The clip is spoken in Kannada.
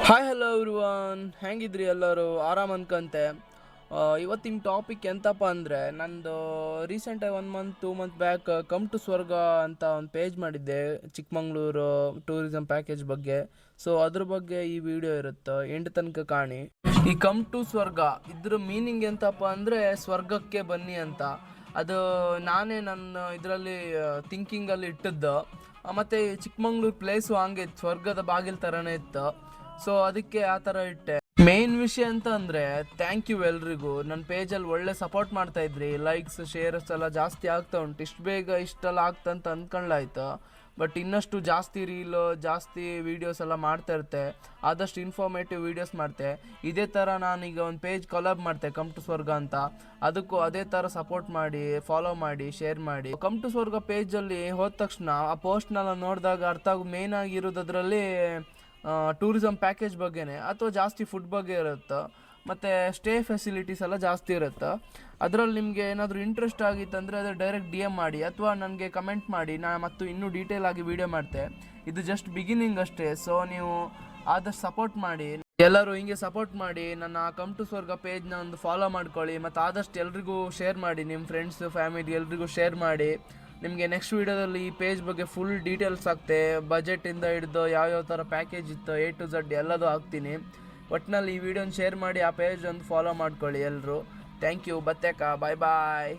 ಹಾಯ್ ಹಲೋ ಎವ್ರಿವನ್, ಹೆಂಗಿದ್ರಿ ಎಲ್ಲರೂ? ಆರಾಮ್ ಅನ್ಕಂತೆ. ಇವತ್ತಿನ ಟಾಪಿಕ್ ಎಂತಪ್ಪ ಅಂದರೆ, ನಂದು ರೀಸೆಂಟಾಗಿ 1 month 2 month back come to ಸ್ವರ್ಗ ಅಂತ ಒಂದು ಪೇಜ್ ಮಾಡಿದ್ದೆ ಚಿಕ್ಕಮಂಗ್ಳೂರು ಟೂರಿಸಂ ಪ್ಯಾಕೇಜ್ ಬಗ್ಗೆ. ಸೊ ಅದ್ರ ಬಗ್ಗೆ ಈ ವಿಡಿಯೋ ಇರುತ್ತೆ, ಎಂಡ್ ತನಕ ಕಾಣಿ. ಈ ಕಮ್ ಟು ಸ್ವರ್ಗ ಇದ್ರ ಮೀನಿಂಗ್ ಎಂತಪ್ಪ ಅಂದರೆ ಸ್ವರ್ಗಕ್ಕೆ ಬನ್ನಿ ಅಂತ. ಅದು ನಾನೇ ನನ್ನ ಇದರಲ್ಲಿ ಥಿಂಕಿಂಗಲ್ಲಿ ಇಟ್ಟದ್ದು. ಮತ್ತು ಚಿಕ್ಕಮಂಗ್ಳೂರು ಪ್ಲೇಸು ಹಂಗೆ ಸ್ವರ್ಗದ ಬಾಗಿಲು ಥರನೇ ಇತ್ತು. ಸೊ ಅದಕ್ಕೆ ಆ ಥರ ಇಟ್ಟೆ. ಮೇನ್ ವಿಷಯ ಅಂತ ಅಂದರೆ, ಥ್ಯಾಂಕ್ ಯು ಎಲ್ರಿಗೂ. ನನ್ನ ಪೇಜಲ್ಲಿ ಒಳ್ಳೆ ಸಪೋರ್ಟ್ ಮಾಡ್ತಾ ಇದ್ರಿ. ಲೈಕ್ಸ್ ಶೇರ್ಸ್ ಎಲ್ಲ ಜಾಸ್ತಿ ಆಗ್ತಾ ಉಂಟು. ಇಷ್ಟು ಬೇಗ ಇಷ್ಟೆಲ್ಲ ಆಗ್ತಂತ ಅಂದ್ಕೊಳ್ಳಾಯ್ತು. ಬಟ್ ಇನ್ನಷ್ಟು ಜಾಸ್ತಿ ರೀಲು, ಜಾಸ್ತಿ ವೀಡಿಯೋಸ್ ಎಲ್ಲ ಮಾಡ್ತಾ ಇರ್ತೆ. ಆದಷ್ಟು ಇನ್ಫಾರ್ಮೇಟಿವ್ ವೀಡಿಯೋಸ್ ಮಾಡ್ತೆ. ಇದೇ ಥರ ನಾನೀಗ ಒಂದು ಪೇಜ್ ಕೊಲಾಬ್ ಮಾಡ್ತೆ, ಕಮ್ ಟು ಸ್ವರ್ಗ ಅಂತ. ಅದಕ್ಕೂ ಅದೇ ಥರ ಸಪೋರ್ಟ್ ಮಾಡಿ, ಫಾಲೋ ಮಾಡಿ, ಶೇರ್ ಮಾಡಿ. ಕಮ್ ಟು ಸ್ವರ್ಗ ಪೇಜಲ್ಲಿ ಹೋದ ತಕ್ಷಣ ಆ ಪೋಸ್ಟ್ನೆಲ್ಲ ನೋಡಿದಾಗ ಅರ್ಥ ಮೇನ್ ಆಗಿರೋದು ಅದರಲ್ಲಿ ಟೂರಿಸಂ ಪ್ಯಾಕೇಜ್ ಬಗ್ಗೆನೇ, ಅಥವಾ ಜಾಸ್ತಿ ಫುಡ್ ಬಗ್ಗೆ ಇರುತ್ತೆ, ಮತ್ತು ಸ್ಟೇ ಫೆಸಿಲಿಟೀಸ್ ಎಲ್ಲ ಜಾಸ್ತಿ ಇರುತ್ತೆ. ಅದರಲ್ಲಿ ನಿಮಗೆ ಏನಾದರೂ ಇಂಟ್ರೆಸ್ಟ್ ಆಗಿತ್ತಂದರೆ ಅದು ಡೈರೆಕ್ಟ್ DM ಮಾಡಿ, ಅಥವಾ ನನಗೆ ಕಮೆಂಟ್ ಮಾಡಿ. ಮತ್ತು ಇನ್ನೂ ಡೀಟೇಲ್ ಆಗಿ ವೀಡಿಯೋ ಮಾಡ್ತೆ. ಇದು ಜಸ್ಟ್ ಬಿಗಿನಿಂಗ್ ಅಷ್ಟೇ. ಸೊ ನೀವು ಆದಷ್ಟು ಸಪೋರ್ಟ್ ಮಾಡಿ, ಎಲ್ಲರೂ ಹಿಂಗೆ ಸಪೋರ್ಟ್ ಮಾಡಿ. ನನ್ನ ಕಮ್ ಟು ಸ್ವರ್ಗ ಪೇಜ್ನ ಒಂದು ಫಾಲೋ ಮಾಡ್ಕೊಳ್ಳಿ, ಮತ್ತು ಆದಷ್ಟು ಎಲ್ರಿಗೂ ಶೇರ್ ಮಾಡಿ. ನಿಮ್ಮ ಫ್ರೆಂಡ್ಸ್ ಫ್ಯಾಮಿಲಿ ಎಲ್ರಿಗೂ ಶೇರ್ ಮಾಡಿ. ನಿಮಗೆ ನೆಕ್ಸ್ಟ್ ವೀಡಿಯೋದಲ್ಲಿ ಈ ಪೇಜ್ ಬಗ್ಗೆ ಫುಲ್ ಡೀಟೇಲ್ಸ್ ಆಗ್ತೆ. ಬಜೆಟಿಂದ ಹಿಡಿದು ಯಾವ್ಯಾವ ಥರ ಪ್ಯಾಕೇಜ್ ಇತ್ತು A to Z ಎಲ್ಲದೂ ಹಾಕ್ತೀನಿ. ಒಟ್ಟಿನಲ್ಲಿ ಈ ವಿಡಿಯೋನ ಶೇರ್ ಮಾಡಿ, ಆ ಪೇಜ್ ಒಂದು ಫಾಲೋ ಮಾಡ್ಕೊಳ್ಳಿ ಎಲ್ಲರೂ. Thank you. ಬತ್ತೆಕ ಬಾಯ್ ಬಾಯ್.